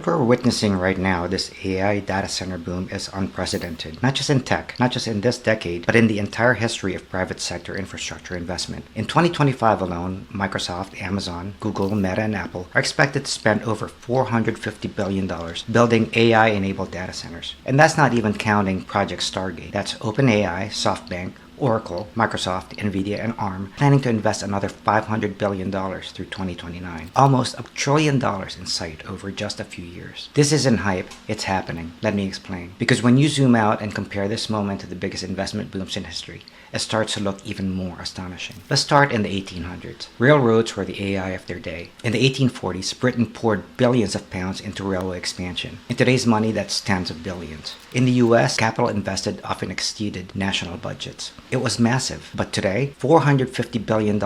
What we're witnessing right now, this AI data center boom, is unprecedented. Not just in tech, not just in this decade, but in the entire history of private sector infrastructure investment. In 2025 alone, Microsoft, Amazon, Google, Meta, and Apple are expected to spend over $450 billion building AI-enabled data centers. And that's not even counting Project Stargate. That's OpenAI, SoftBank, Oracle, Microsoft, Nvidia, and ARM planning to invest another $500 billion through 2029. Almost $1 trillion in sight over just a few years. This isn't hype, it's happening. Let me explain. Because when you zoom out and compare this moment to the biggest investment booms in history, it starts to look even more astonishing. Let's start in the 1800s. Railroads were the AI of their day. In the 1840s, Britain poured billions of pounds into railway expansion. In today's money, that's tens of billions. In the US, capital invested often exceeded national budgets. It was massive, but today, $450 billion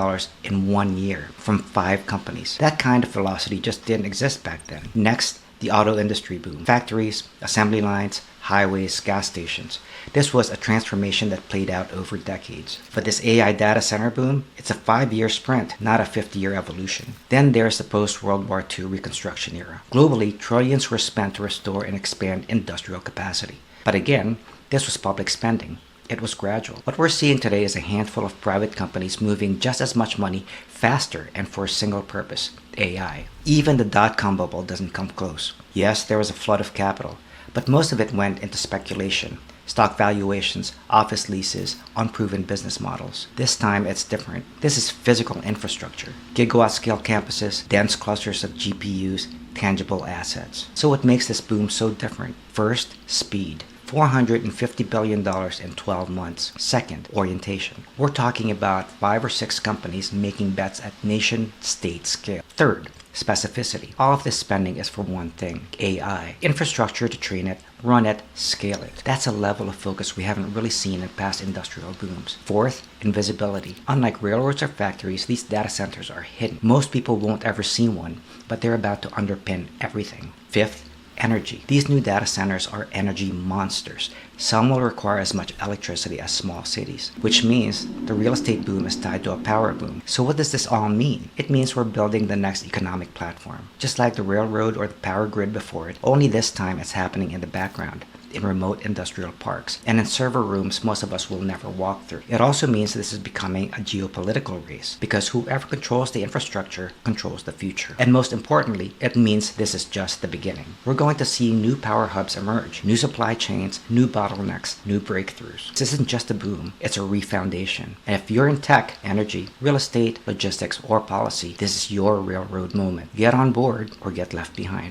in 1 year from 5 companies. That kind of velocity just didn't exist back then. Next, the auto industry boom. Factories, assembly lines, highways, gas stations. This was a transformation that played out over decades. But this AI data center boom, it's a 5-year sprint, not a 50-year evolution. Then there's the post-World War II reconstruction era. Globally, trillions were spent to restore and expand industrial capacity. But again, this was public spending. It was gradual. What we're seeing today is a handful of private companies moving just as much money faster and for a single purpose, AI. Even the dot-com bubble doesn't come close. Yes, there was a flood of capital, but most of it went into speculation, stock valuations, office leases, unproven business models. This time it's different. This is physical infrastructure. Gigawatt-scale campuses, dense clusters of GPUs, tangible assets. So what makes this boom so different? First, speed. $450 billion in 12 months. Second, orientation. We're talking about 5 or 6 companies making bets at nation-state scale. Third, specificity. All of this spending is for one thing, AI. Infrastructure to train it, run it, scale it. That's a level of focus we haven't really seen in past industrial booms. Fourth, invisibility. Unlike railroads or factories, these data centers are hidden. Most people won't ever see one, but they're about to underpin everything. Fifth, energy. These new data centers are energy monsters. Some will require as much electricity as small cities, which means the real estate boom is tied to a power boom. So what does this all mean? It means we're building the next economic platform. Just like the railroad or the power grid before it, only this time it's happening in the background, in remote industrial parks, and in server rooms most of us will never walk through. It also means this is becoming a geopolitical race, because whoever controls the infrastructure controls the future. And most importantly, it means this is just the beginning. We're going to see new power hubs emerge, new supply chains, new bottlenecks, new breakthroughs. This isn't just a boom, it's a refoundation. And if you're in tech, energy, real estate, logistics, or policy, this is your railroad moment. Get on board or get left behind.